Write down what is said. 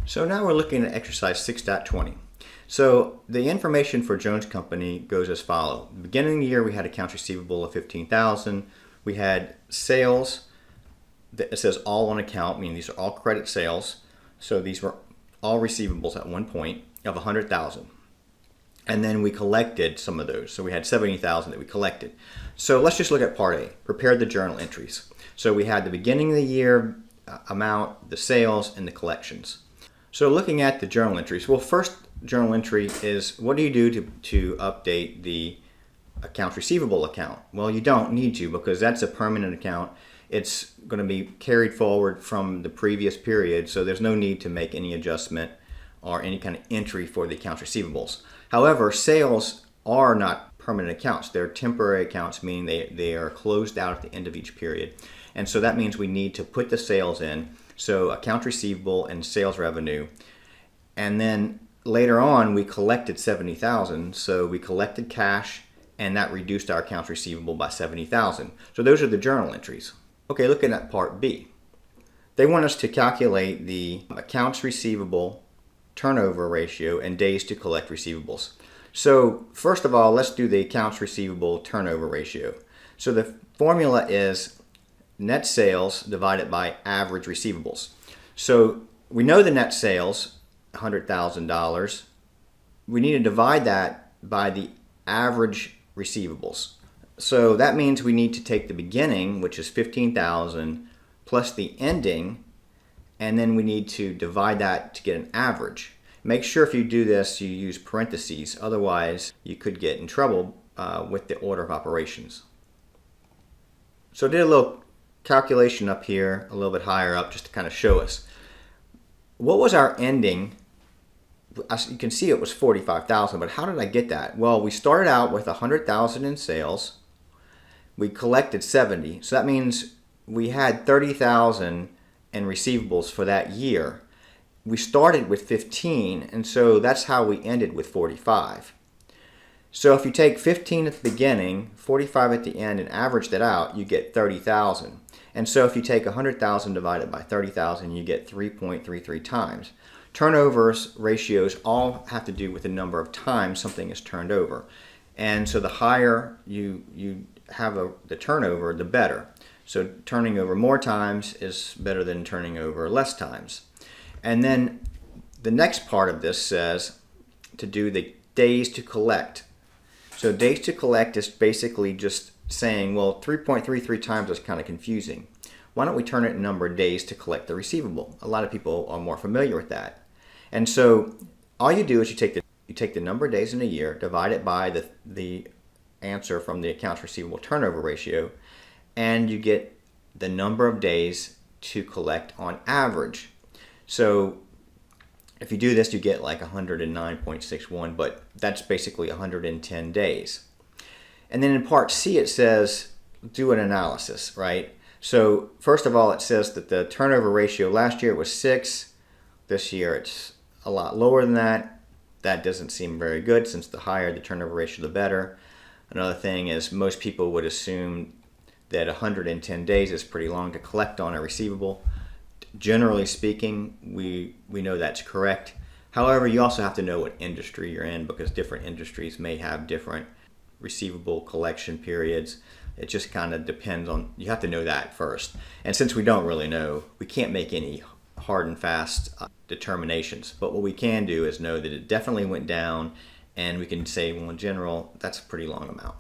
So now we're looking at exercise 6.20. So the information for Jones Company goes as follows. At the beginning of the year we had accounts receivable of $15,000. We had sales, it says all on account, meaning these are all credit sales. So these were all receivables at one point of $100,000. And then we collected some of those. So we had $70,000 that we collected. So let's just look at part A, prepare the journal entries. So we had the beginning of the year amount, the sales, and the collections. So looking at the journal entries, well, first journal entry is what do you do to update the accounts receivable account? Well, you don't need to because that's a permanent account. It's going to be carried forward from the previous period, so there's no need to make any adjustment or any kind of entry for the accounts receivables. However, sales are not permanent accounts. They're temporary accounts, meaning they are closed out at the end of each period. And so that means we need to put the sales in. So accounts receivable and sales revenue. And then later on we collected $70,000. So we collected cash and that reduced our accounts receivable by $70,000. So those are the journal entries. Okay, looking at part B. They want us to calculate the accounts receivable turnover ratio and days to collect receivables. So first of all, let's do the accounts receivable turnover ratio. So the formula is net sales divided by average receivables. So we know the net sales, $100,000. We need to divide that by the average receivables. So that means we need to take the beginning, which is $15,000, plus the ending, and then we need to divide that to get an average. Make sure if you do this, you use parentheses. Otherwise, you could get in trouble with the order of operations. So I did a little calculation up here, a little bit higher up, just to kind of show us. What was our ending? As you can see, it was $45,000, but how did I get that? Well, we started out with $100,000 in sales. We collected 70, so that means we had 30,000 in receivables for that year. We started with 15, and so that's how we ended with 45. So if you take 15 at the beginning, 45 at the end, and average that out, you get 30,000. And so if you take 100,000 divided by 30,000, you get 3.33 times. Turnovers ratios all have to do with the number of times something is turned over. And so the higher you have the turnover, the better. So turning over more times is better than turning over less times. And then the next part of this says to do the days to collect. So days to collect is basically just saying, well, 3.33 times is kind of confusing. Why don't we turn it in number of days to collect the receivable? A lot of people are more familiar with that. And so all you do is you take the number of days in a year, divide it by the answer from the accounts receivable turnover ratio, and you get the number of days to collect on average. So if you do this, you get like 109.61, but that's basically 110 days. And then in part C, it says do an analysis, right? So first of all, it says that the turnover ratio last year was 6. This year it's a lot lower than that. That doesn't seem very good, since the higher the turnover ratio, the better. Another thing is most people would assume that 110 days is pretty long to collect on a receivable. Generally speaking, we know that's correct. However, you also have to know what industry you're in, because different industries may have different receivable collection periods. It just kind of depends on, you have to know that first. And since we don't really know, we can't make any hard and fast determinations. But what we can do is know that it definitely went down, and we can say, well, in general, that's a pretty long amount.